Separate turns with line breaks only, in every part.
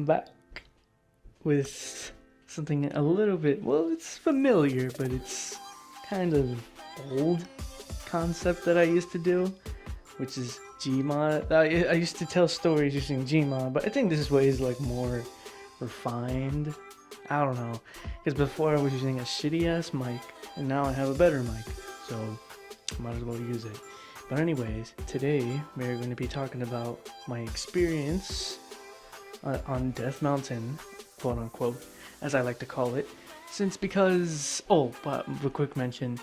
back with something a little bit, well, it's familiar, but it's kind of old concept that I used to do, which is Gmod. I used to tell stories using Gmod, but I think this way is like more refined. I don't know, because before I was using a shitty ass mic, and now I have a better mic, so might as well use it. But anyways, today we're going to be talking about my experience on Death Mountain, quote unquote, as I like to call it. Because but a quick mention,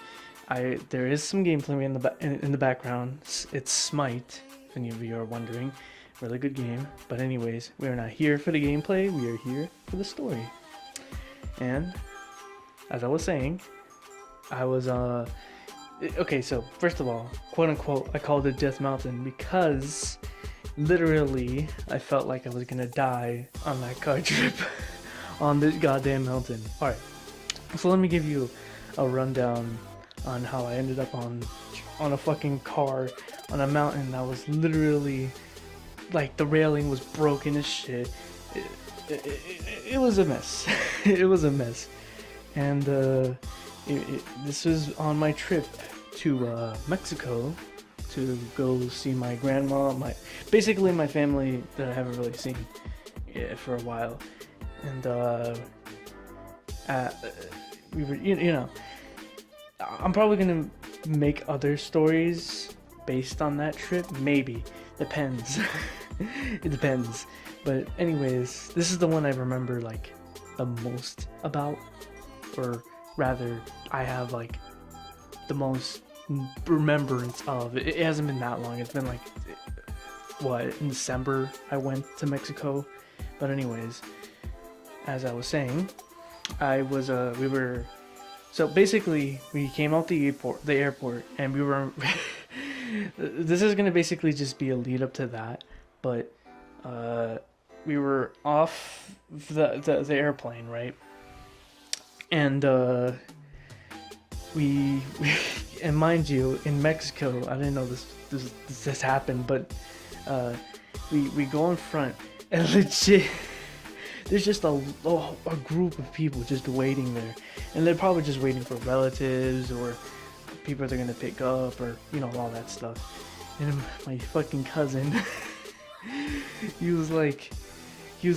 there is some gameplay in the background. It's Smite, if any of you are wondering. Really good game. But anyways, we are not here for the gameplay. We are here for the story. And as I was saying, I was okay. So first of all, quote unquote, I called it Death Mountain because literally I felt like I was gonna die on that car trip on this goddamn mountain. All right. So let me give you a rundown on how I ended up on a fucking car on a mountain that was literally like the railing was broken as shit. It was a mess. It was a mess. And this was on my trip to Mexico to go see my grandma, basically my family that I haven't really seen for a while. And we were, you know, I'm probably gonna make other stories based on that trip. Maybe, depends. It depends. But anyways, this is the one I remember like the most about, or rather, I have like the most remembrance of. It hasn't been that long. It's been like in December I went to Mexico. But anyways, as I was saying, so basically we came out the airport, and we were. This is gonna basically just be a lead up to that, but we were off the airplane, right? And we and mind you, in Mexico, I didn't know this happened, but we go in front, and legit, there's just a group of people just waiting there, and they're probably just waiting for relatives or people they're gonna pick up, or you know, all that stuff. And my fucking cousin, he was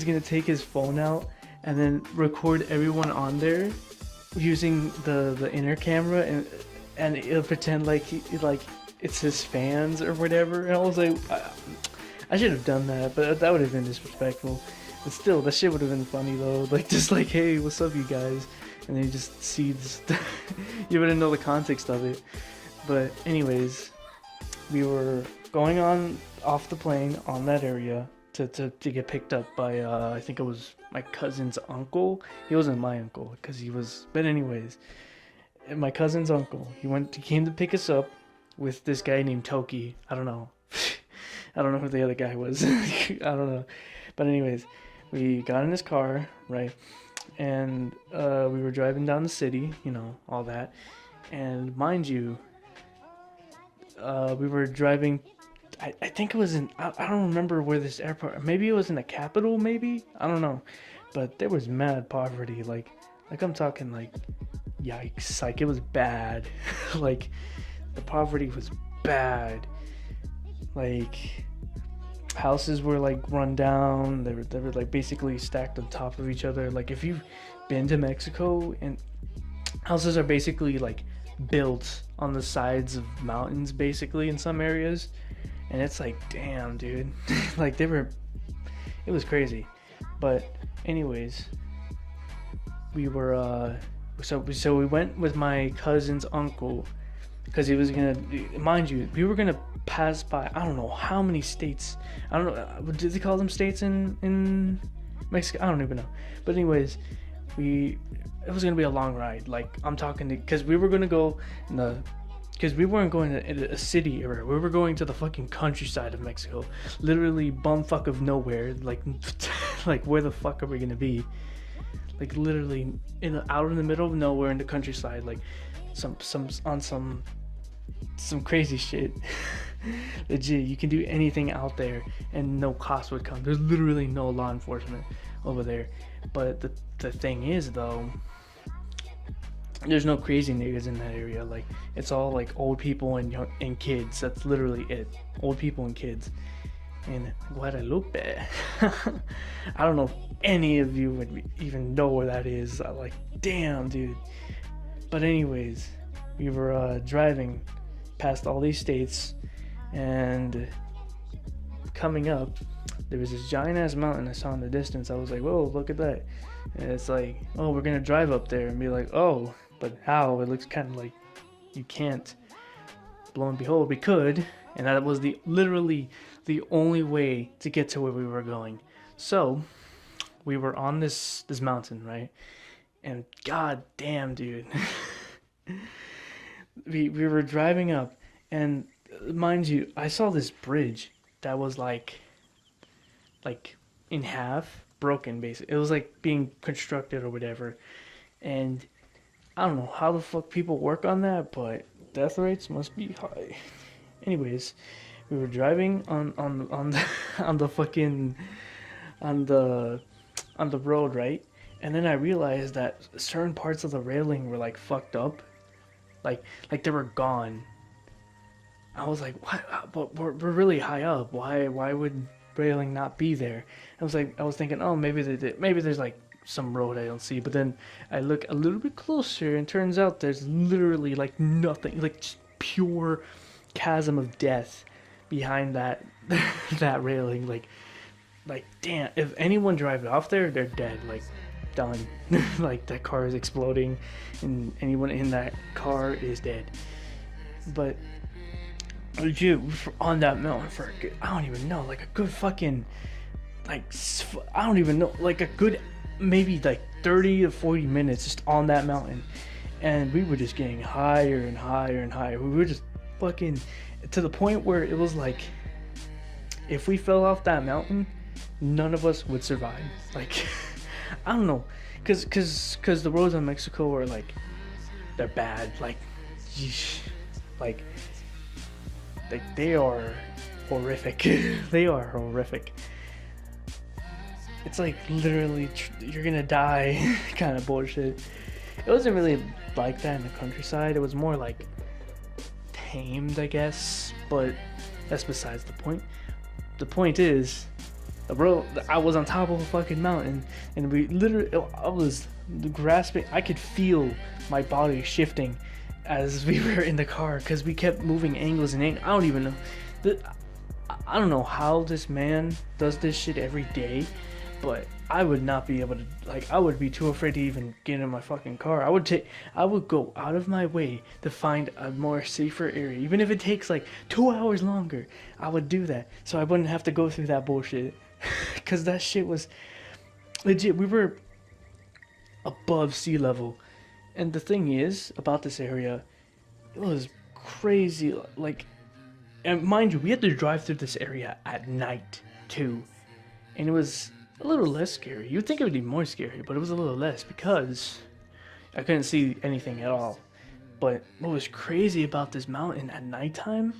gonna take his phone out and then record everyone on there using the inner camera, and it'll pretend like it's his fans or whatever. And I was like, I should have done that, but that would have been disrespectful. But still, that shit would have been funny though. Like, just like, hey, what's up, you guys? And then you just see this. You wouldn't know the context of it. But anyways, we were going off the plane on that area to get picked up by I think it was my cousin's uncle. He wasn't my uncle because he was. But anyways, my cousin's uncle. He came to pick us up with this guy named Toki. I don't know. I don't know who the other guy was. I don't know. But anyways, we got in his car, right? And we were driving down the city, you know, all that. And mind you, we were driving, I think it was I don't remember where this airport, maybe it was in the capital, maybe? I don't know. But there was mad poverty, like I'm talking like, yikes, like it was bad. Like, the poverty was bad. Like, houses were like run down. They were like basically stacked on top of each other. Like, if you've been to Mexico, and houses are basically like built on the sides of mountains basically in some areas, and it's like, damn, dude. Like, it was crazy. But anyways, we were so we went with my cousin's uncle because he was gonna, mind you, we were gonna pass by, I don't know how many states. I don't know, did they call them states in Mexico? I don't even know. But anyways, it was gonna be a long ride. Like, I'm talking because we were gonna go because we weren't going to a city area. We were going to the fucking countryside of Mexico, literally bumfuck of nowhere. Like, like where the fuck are we gonna be? Like, literally out in the middle of nowhere in the countryside, like some crazy shit. Legit, you can do anything out there and no cost would come. There's literally no law enforcement. over there. But the thing is though, there's no crazy niggas in that area. Like, it's all like old people and young and kids. That's literally it. Old people and kids. In Guadalupe. I don't know if any of you would even know where that is. I'm like, damn, dude. But anyways, we were driving past all these states, and coming up, there was this giant ass mountain I saw in the distance. I was like, whoa, look at that. And it's like, oh, we're gonna drive up there, and be like, oh, but how? It looks kind of like you can't. Lo and behold, we could, and that was literally the only way to get to where we were going. So we were on this mountain, right? And god damn, dude. we were driving up, and mind you, I saw this bridge that was like in half, broken basically. It was like being constructed or whatever. And I don't know how the fuck people work on that, but death rates must be high. Anyways, we were driving on the on the road, right? And then I realized that certain parts of the railing were like fucked up, like they were gone. I was like, what? But we're really high up. Why would railing not be there? I was thinking, oh, maybe there's like some road I don't see. But then I look a little bit closer, and turns out there's literally like nothing, like just pure chasm of death behind that that railing. Like damn, if anyone drives off there, they're dead, like done. Like that car is exploding and anyone in that car is dead. But legit, on that mountain for a good, I don't even know, like a good fucking, like, I don't even know, like a good maybe like 30 to 40 minutes just on that mountain. And we were just getting higher and higher and higher. We were just fucking to the point where it was like, if we fell off that mountain, none of us would survive. Like, I don't know, cause the roads in Mexico are like, they're bad. Like, yeesh, like they are horrific. They are horrific. It's like literally you're gonna die kind of bullshit. It wasn't really like that in the countryside. It was more like tamed, I guess, but that's besides the point. The point is, I was on top of a fucking mountain, and we literally, I was grasping, I could feel my body shifting as we were in the car, because we kept moving angles and angles. I don't even know. I don't know how this man does this shit every day, but I would not be able to, like, I would be too afraid to even get in my fucking car. I would go out of my way to find a more safer area. Even if it takes like 2 hours longer, I would do that, so I wouldn't have to go through that bullshit. Cause that shit was legit. We were above sea level. And the thing is about this area, it was crazy. Like, and mind you, we had to drive through this area at night too. And it was a little less scary. You'd think it would be more scary, but it was a little less because I couldn't see anything at all. But what was crazy about this mountain at nighttime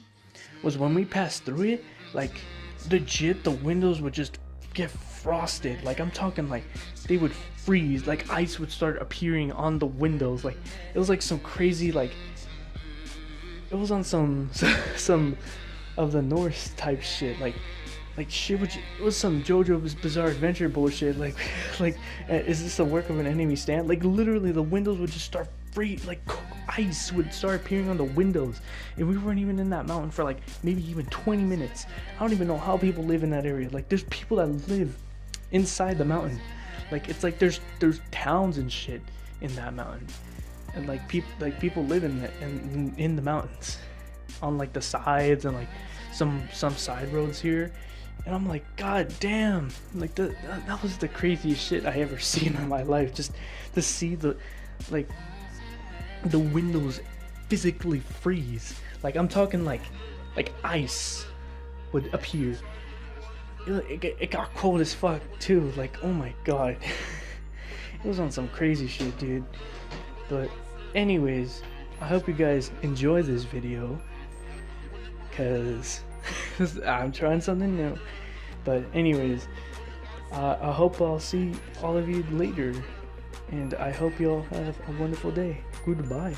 was when we passed through it, like, legit, the windows would just get frosted. Like, I'm talking like they would freeze, like ice would start appearing on the windows. Like, it was like some crazy, like, it was on some of the Norse type shit. Like shit, it was some JoJo's Bizarre Adventure bullshit. Like, is this a work of an enemy stand? Like, literally, the windows would just start like ice would start appearing on the windows, and we weren't even in that mountain for like maybe even 20 minutes. I don't even know how people live in that area. Like, there's people that live inside the mountain. Like, it's like there's towns and shit in that mountain, and like people live in the mountains, on like the sides and like some side roads here. And I'm like, god damn, like that was the craziest shit I ever seen in my life. Just to see the windows physically freeze. Like, I'm talking like ice would appear. It got cold as fuck too. Like, oh my god. It was on some crazy shit, dude. But anyways, I hope you guys enjoy this video, cause I'm trying something new. But anyways, I hope I'll see all of you later, and I hope you all have a wonderful day. Goodbye.